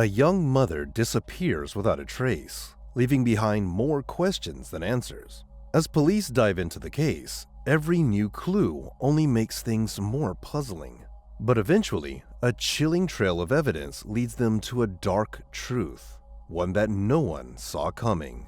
A young mother disappears without a trace, leaving behind more questions than answers. As police dive into the case, every new clue only makes things more puzzling. But eventually, a chilling trail of evidence leads them to a dark truth, one that no one saw coming.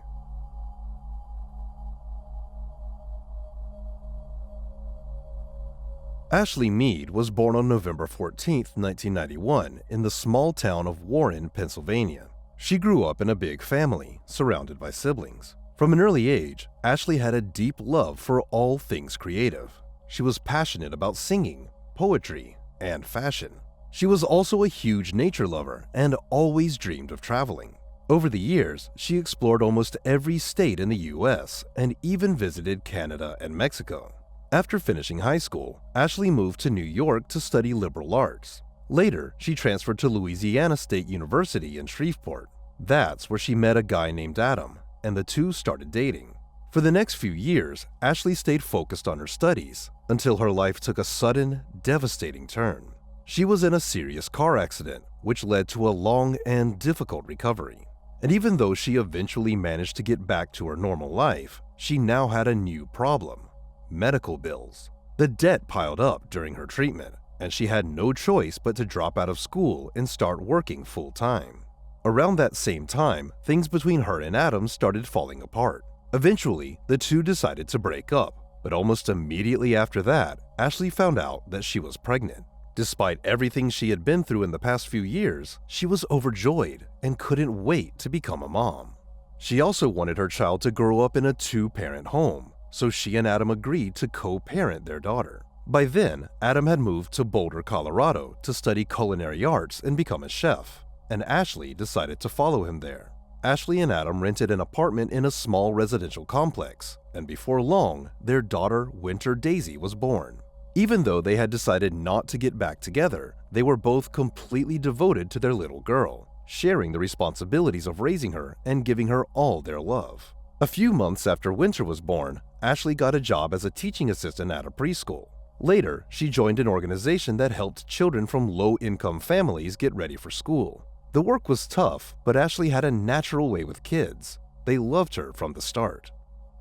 Ashley Mead was born on November 14, 1991, in the small town of Warren, Pennsylvania. She grew up in a big family, surrounded by siblings. From an early age, Ashley had a deep love for all things creative. She was passionate about singing, poetry, and fashion. She was also a huge nature lover and always dreamed of traveling. Over the years, she explored almost every state in the US and even visited Canada and Mexico. After finishing high school, Ashley moved to New York to study liberal arts. Later, she transferred to Louisiana State University in Shreveport. That's where she met a guy named Adam, and the two started dating. For the next few years, Ashley stayed focused on her studies until her life took a sudden, devastating turn. She was in a serious car accident, which led to a long and difficult recovery. And even though she eventually managed to get back to her normal life, she now had a new problem: medical bills. The debt piled up during her treatment, and she had no choice but to drop out of school and start working full-time. Around that same time, things between her and Adam started falling apart. Eventually, the two decided to break up, but almost immediately after that, Ashley found out that she was pregnant. Despite everything she had been through in the past few years, she was overjoyed and couldn't wait to become a mom. She also wanted her child to grow up in a two-parent home, so she and Adam agreed to co-parent their daughter. By then, Adam had moved to Boulder, Colorado to study culinary arts and become a chef, and Ashley decided to follow him there. Ashley and Adam rented an apartment in a small residential complex, and before long, their daughter, Winter Daisy, was born. Even though they had decided not to get back together, they were both completely devoted to their little girl, sharing the responsibilities of raising her and giving her all their love. A few months after Winter was born, Ashley got a job as a teaching assistant at a preschool. Later, she joined an organization that helped children from low-income families get ready for school. The work was tough, but Ashley had a natural way with kids. They loved her from the start.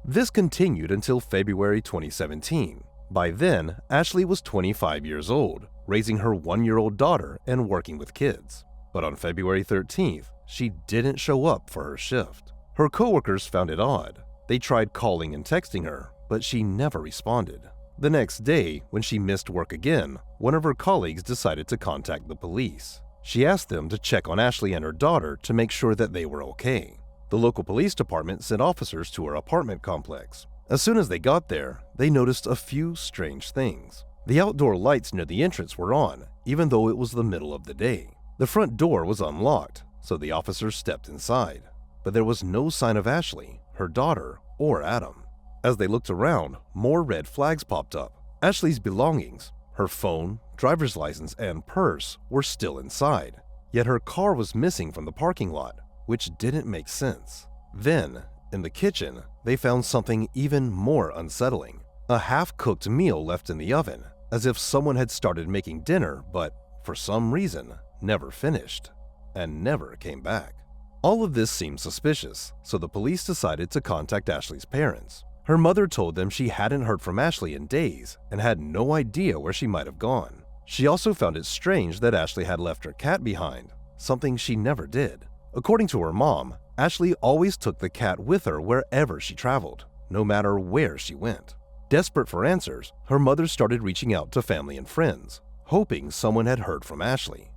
This continued until February 2017. By then, Ashley was 25 years old, raising her one-year-old daughter and working with kids. But on February 13th, she didn't show up for her shift. Her coworkers found it odd. They tried calling and texting her, but she never responded. The next day, when she missed work again, one of her colleagues decided to contact the police. She asked them to check on Ashley and her daughter to make sure that they were okay. The local police department sent officers to her apartment complex. As soon as they got there, they noticed a few strange things. The outdoor lights near the entrance were on, even though it was the middle of the day. The front door was unlocked, so the officers stepped inside. But there was no sign of Ashley, her daughter, or Adam. As they looked around, more red flags popped up. Ashley's belongings, her phone, driver's license, and purse were still inside, yet her car was missing from the parking lot, which didn't make sense. Then, in the kitchen, they found something even more unsettling: a half-cooked meal left in the oven, as if someone had started making dinner but, for some reason, never finished, and never came back. All of this seemed suspicious, so the police decided to contact Ashley's parents. Her mother told them she hadn't heard from Ashley in days and had no idea where she might have gone. She also found it strange that Ashley had left her cat behind, something she never did. According to her mom, Ashley always took the cat with her wherever she traveled, no matter where she went. Desperate for answers, her mother started reaching out to family and friends, hoping someone had heard from Ashley.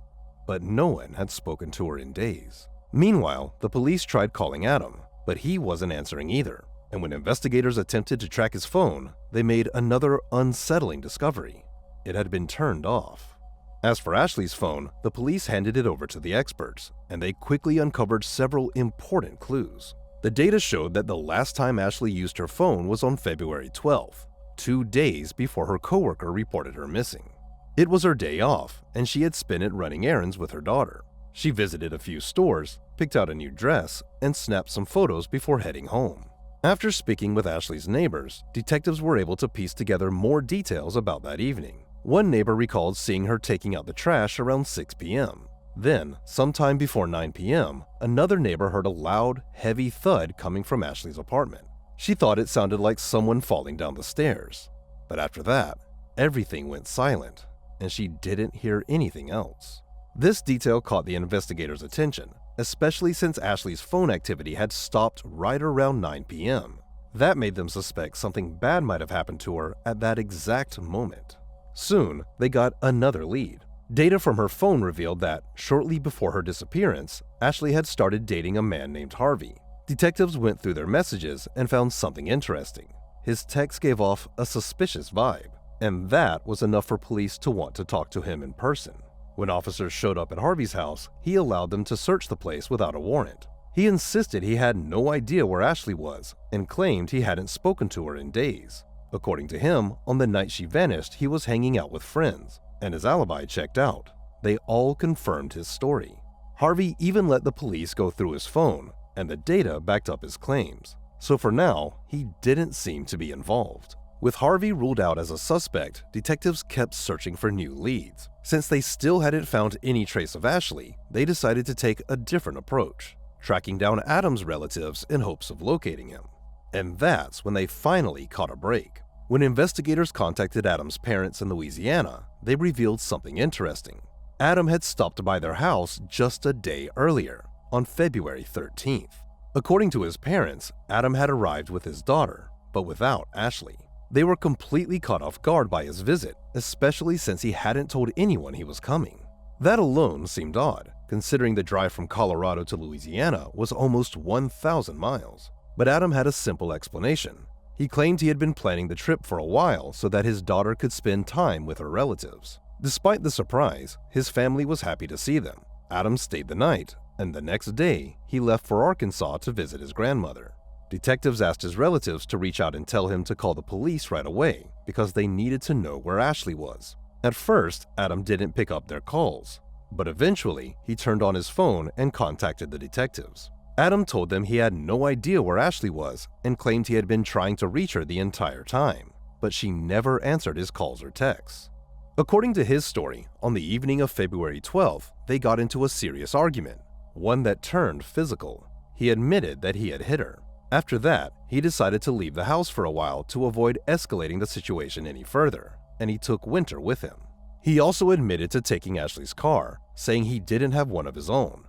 But no one had spoken to her in days. Meanwhile, the police tried calling Adam, but he wasn't answering either. And when investigators attempted to track his phone, they made another unsettling discovery: it had been turned off. As for Ashley's phone, the police handed it over to the experts, and they quickly uncovered several important clues. The data showed that the last time Ashley used her phone was on February 12th, 2 days before her coworker reported her missing. It was her day off, and she had spent it running errands with her daughter. She visited a few stores, picked out a new dress, and snapped some photos before heading home. After speaking with Ashley's neighbors, detectives were able to piece together more details about that evening. One neighbor recalled seeing her taking out the trash around 6 p.m. Then, sometime before 9 p.m., another neighbor heard a loud, heavy thud coming from Ashley's apartment. She thought it sounded like someone falling down the stairs. But after that, everything went silent, and she didn't hear anything else. This detail caught the investigators' attention, especially since Ashley's phone activity had stopped right around 9 p.m. That made them suspect something bad might have happened to her at that exact moment. Soon, they got another lead. Data from her phone revealed that, shortly before her disappearance, Ashley had started dating a man named Harvey. Detectives went through their messages and found something interesting. His text gave off a suspicious vibe, and that was enough for police to want to talk to him in person. When officers showed up at Harvey's house, he allowed them to search the place without a warrant. He insisted he had no idea where Ashley was and claimed he hadn't spoken to her in days. According to him, on the night she vanished, he was hanging out with friends, and his alibi checked out. They all confirmed his story. Harvey even let the police go through his phone, and the data backed up his claims. So for now, he didn't seem to be involved. With Harvey ruled out as a suspect, detectives kept searching for new leads. Since they still hadn't found any trace of Ashley, they decided to take a different approach, tracking down Adam's relatives in hopes of locating him. And that's when they finally caught a break. When investigators contacted Adam's parents in Louisiana, they revealed something interesting. Adam had stopped by their house just a day earlier, on February 13th. According to his parents, Adam had arrived with his daughter, but without Ashley. They were completely caught off guard by his visit, especially since he hadn't told anyone he was coming. That alone seemed odd, considering the drive from Colorado to Louisiana was almost 1,000 miles. But Adam had a simple explanation. He claimed he had been planning the trip for a while so that his daughter could spend time with her relatives. Despite the surprise, his family was happy to see them. Adam stayed the night, and the next day, he left for Arkansas to visit his grandmother. Detectives asked his relatives to reach out and tell him to call the police right away because they needed to know where Ashley was. At first, Adam didn't pick up their calls, but eventually, he turned on his phone and contacted the detectives. Adam told them he had no idea where Ashley was and claimed he had been trying to reach her the entire time, but she never answered his calls or texts. According to his story, on the evening of February 12th, they got into a serious argument, one that turned physical. He admitted that he had hit her. After that, he decided to leave the house for a while to avoid escalating the situation any further, and he took Winter with him. He also admitted to taking Ashley's car, saying he didn't have one of his own.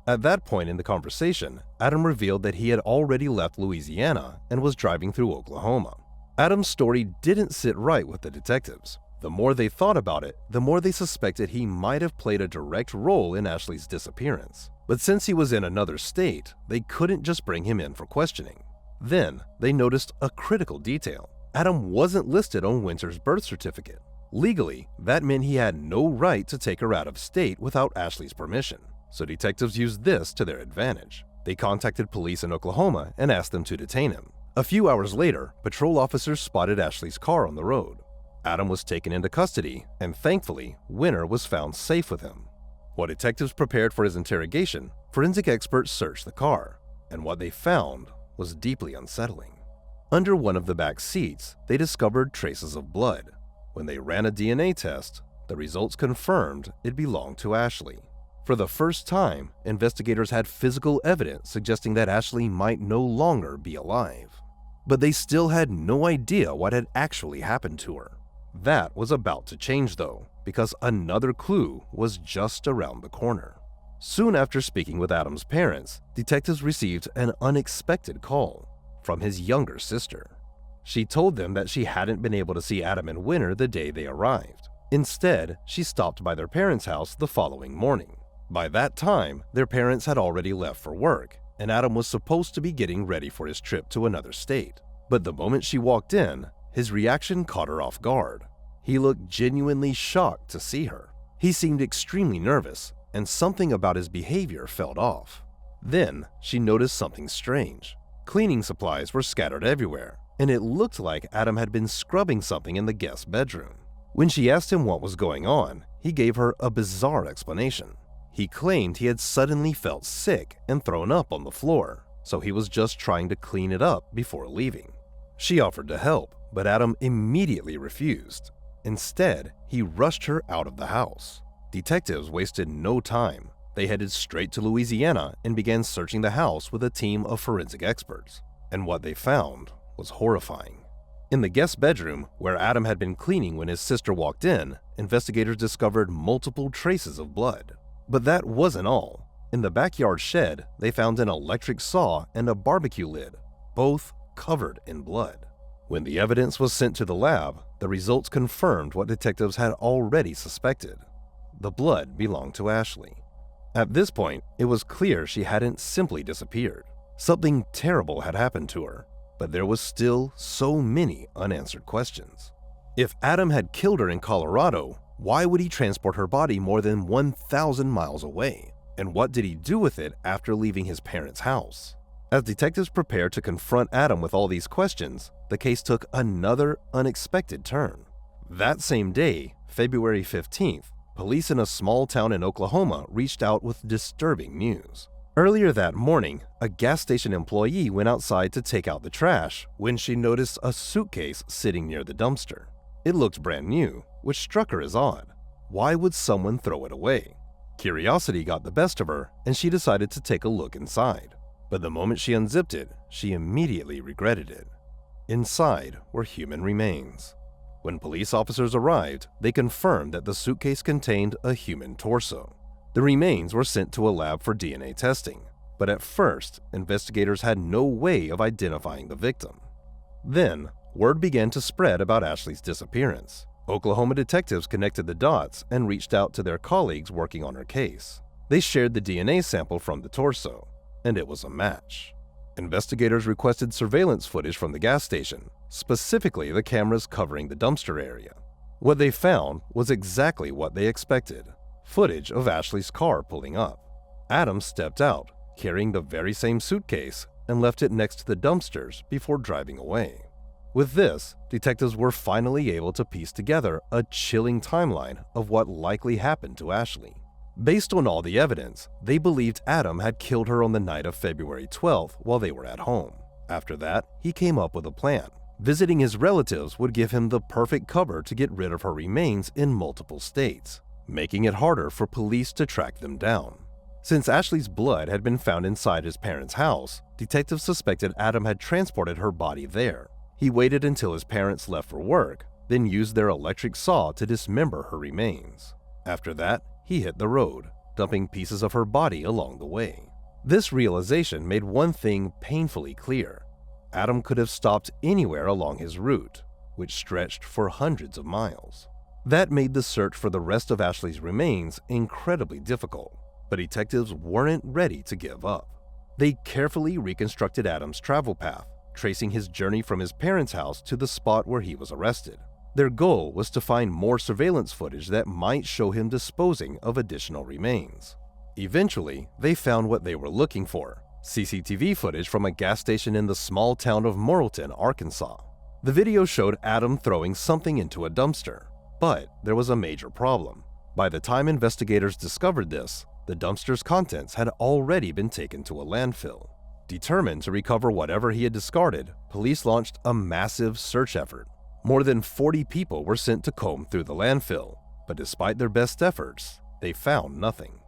At that point in the conversation, Adam revealed that he had already left Louisiana and was driving through Oklahoma. Adam's story didn't sit right with the detectives. The more they thought about it, the more they suspected he might have played a direct role in Ashley's disappearance. But since he was in another state, they couldn't just bring him in for questioning. Then, they noticed a critical detail. Adam wasn't listed on Winter's birth certificate. Legally, that meant he had no right to take her out of state without Ashley's permission. So detectives used this to their advantage. They contacted police in Oklahoma and asked them to detain him. A few hours later, patrol officers spotted Ashley's car on the road. Adam was taken into custody, and thankfully, Winter was found safe with him. While detectives prepared for his interrogation, forensic experts searched the car, and what they found was deeply unsettling. Under one of the back seats, they discovered traces of blood. When they ran a DNA test, the results confirmed it belonged to Ashley. For the first time, investigators had physical evidence suggesting that Ashley might no longer be alive. But they still had no idea what had actually happened to her. That was about to change though, because another clue was just around the corner. Soon after speaking with Adam's parents, detectives received an unexpected call from his younger sister. She told them that she hadn't been able to see Adam and Winter the day they arrived. Instead, she stopped by their parents' house the following morning. By that time, their parents had already left for work, and Adam was supposed to be getting ready for his trip to another state. But the moment she walked in, his reaction caught her off guard. He looked genuinely shocked to see her. He seemed extremely nervous, and something about his behavior felt off. Then, she noticed something strange. Cleaning supplies were scattered everywhere, and it looked like Adam had been scrubbing something in the guest's bedroom. When she asked him what was going on, he gave her a bizarre explanation. He claimed he had suddenly felt sick and thrown up on the floor, so he was just trying to clean it up before leaving. She offered to help, but Adam immediately refused. Instead, he rushed her out of the house. Detectives wasted no time. they headed straight to Louisiana and began searching the house with a team of forensic experts. And what they found was horrifying. In the guest bedroom, where Adam had been cleaning when his sister walked in, investigators discovered multiple traces of blood. But that wasn't all. In the backyard shed, they found an electric saw and a barbecue lid, both covered in blood. When the evidence was sent to the lab, the results confirmed what detectives had already suspected. The blood belonged to Ashley. At this point, it was clear she hadn't simply disappeared. Something terrible had happened to her, but there was still so many unanswered questions. If Adam had killed her in Colorado, why would he transport her body more than 1,000 miles away? And what did he do with it after leaving his parents' house? As detectives prepared to confront Adam with all these questions, the case took another unexpected turn. That same day, February 15th, police in a small town in Oklahoma reached out with disturbing news. Earlier that morning, a gas station employee went outside to take out the trash when she noticed a suitcase sitting near the dumpster. It looked brand new, which struck her as odd. Why would someone throw it away? Curiosity got the best of her, and she decided to take a look inside. But the moment she unzipped it, she immediately regretted it. Inside were human remains. When police officers arrived, they confirmed that the suitcase contained a human torso. The remains were sent to a lab for DNA testing, but at first, investigators had no way of identifying the victim. Then, word began to spread about Ashley's disappearance. Oklahoma detectives connected the dots and reached out to their colleagues working on her case. They shared the DNA sample from the torso, and it was a match. Investigators requested surveillance footage from the gas station, specifically the cameras covering the dumpster area. What they found was exactly what they expected: footage of Ashley's car pulling up. Adam stepped out, carrying the very same suitcase, and left it next to the dumpsters before driving away. With this, detectives were finally able to piece together a chilling timeline of what likely happened to Ashley. Based on all the evidence, they believed Adam had killed her on the night of February 12th while they were at home. After that, he came up with a plan. Visiting his relatives would give him the perfect cover to get rid of her remains in multiple states, making it harder for police to track them down. Since Ashley's blood had been found inside his parents' house, detectives suspected Adam had transported her body there. He waited until his parents left for work, then used their electric saw to dismember her remains. After that, he hit the road, dumping pieces of her body along the way. This realization made one thing painfully clear: Adam could have stopped anywhere along his route, which stretched for hundreds of miles. That made the search for the rest of Ashley's remains incredibly difficult, but detectives weren't ready to give up. They carefully reconstructed Adam's travel path, tracing his journey from his parents' house to the spot where he was arrested. Their goal was to find more surveillance footage that might show him disposing of additional remains. Eventually, they found what they were looking for: CCTV footage from a gas station in the small town of Morrilton, Arkansas. The video showed Adam throwing something into a dumpster, but there was a major problem. By the time investigators discovered this, the dumpster's contents had already been taken to a landfill. Determined to recover whatever he had discarded, police launched a massive search effort. More than 40 people were sent to comb through the landfill, but despite their best efforts, they found nothing.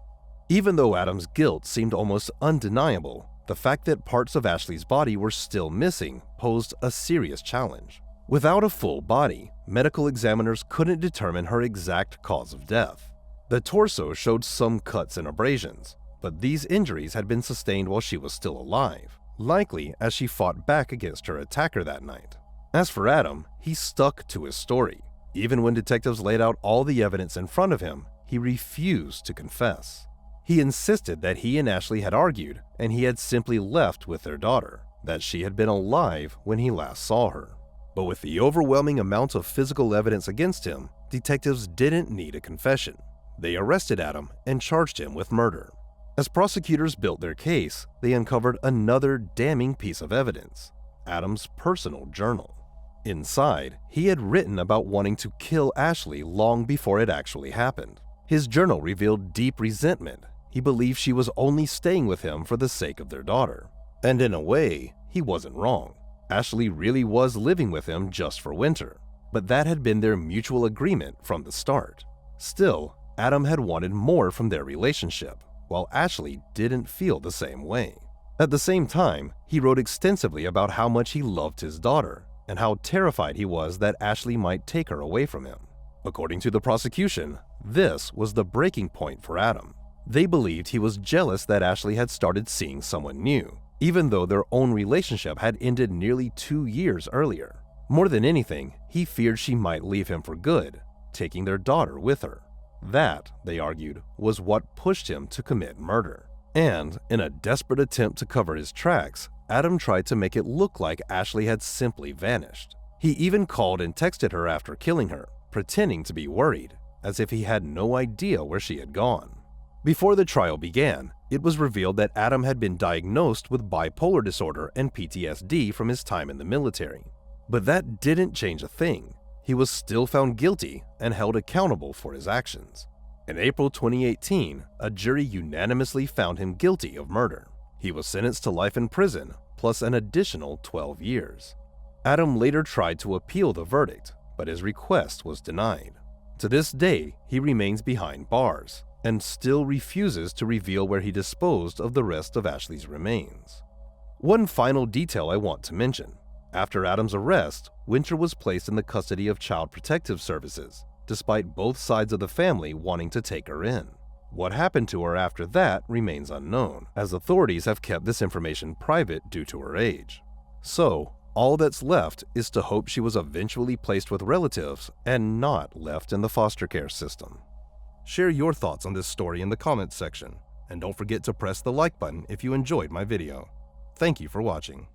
Even though Adam's guilt seemed almost undeniable, the fact that parts of Ashley's body were still missing posed a serious challenge. Without a full body, medical examiners couldn't determine her exact cause of death. The torso showed some cuts and abrasions, but these injuries had been sustained while she was still alive, likely as she fought back against her attacker that night. As for Adam, he stuck to his story. Even when detectives laid out all the evidence in front of him, he refused to confess. He insisted that he and Ashley had argued, and he had simply left with their daughter, that she had been alive when he last saw her. But with the overwhelming amount of physical evidence against him, detectives didn't need a confession. They arrested Adam and charged him with murder. As prosecutors built their case, they uncovered another damning piece of evidence: Adam's personal journal. Inside, he had written about wanting to kill Ashley long before it actually happened. His journal revealed deep resentment. He believed she was only staying with him for the sake of their daughter. And in a way, he wasn't wrong. Ashley really was living with him just for winter, but that had been their mutual agreement from the start. Still, Adam had wanted more from their relationship. while Ashley didn't feel the same way. At the same time, he wrote extensively about how much he loved his daughter and how terrified he was that Ashley might take her away from him. According to the prosecution, this was the breaking point for Adam. They believed he was jealous that Ashley had started seeing someone new, even though their own relationship had ended nearly 2 years earlier. More than anything, he feared she might leave him for good, taking their daughter with her. That, they argued, was what pushed him to commit murder. And, in a desperate attempt to cover his tracks, Adam tried to make it look like Ashley had simply vanished. He even called and texted her after killing her, pretending to be worried, as if he had no idea where she had gone. Before the trial began, it was revealed that Adam had been diagnosed with bipolar disorder and PTSD from his time in the military. But that didn't change a thing. He was still found guilty and held accountable for his actions. In April 2018, a jury unanimously found him guilty of murder. He was sentenced to life in prison, plus an additional 12 years. Adam later tried to appeal the verdict, but his request was denied. To this day, he remains behind bars and still refuses to reveal where he disposed of the rest of Ashley's remains. One final detail I want to mention. After Adam's arrest, Winter was placed in the custody of Child Protective Services, despite both sides of the family wanting to take her in. What happened to her after that remains unknown, as authorities have kept this information private due to her age. So, all that's left is to hope she was eventually placed with relatives and not left in the foster care system. Share your thoughts on this story in the comments section, and don't forget to press the like button if you enjoyed my video. Thank you for watching.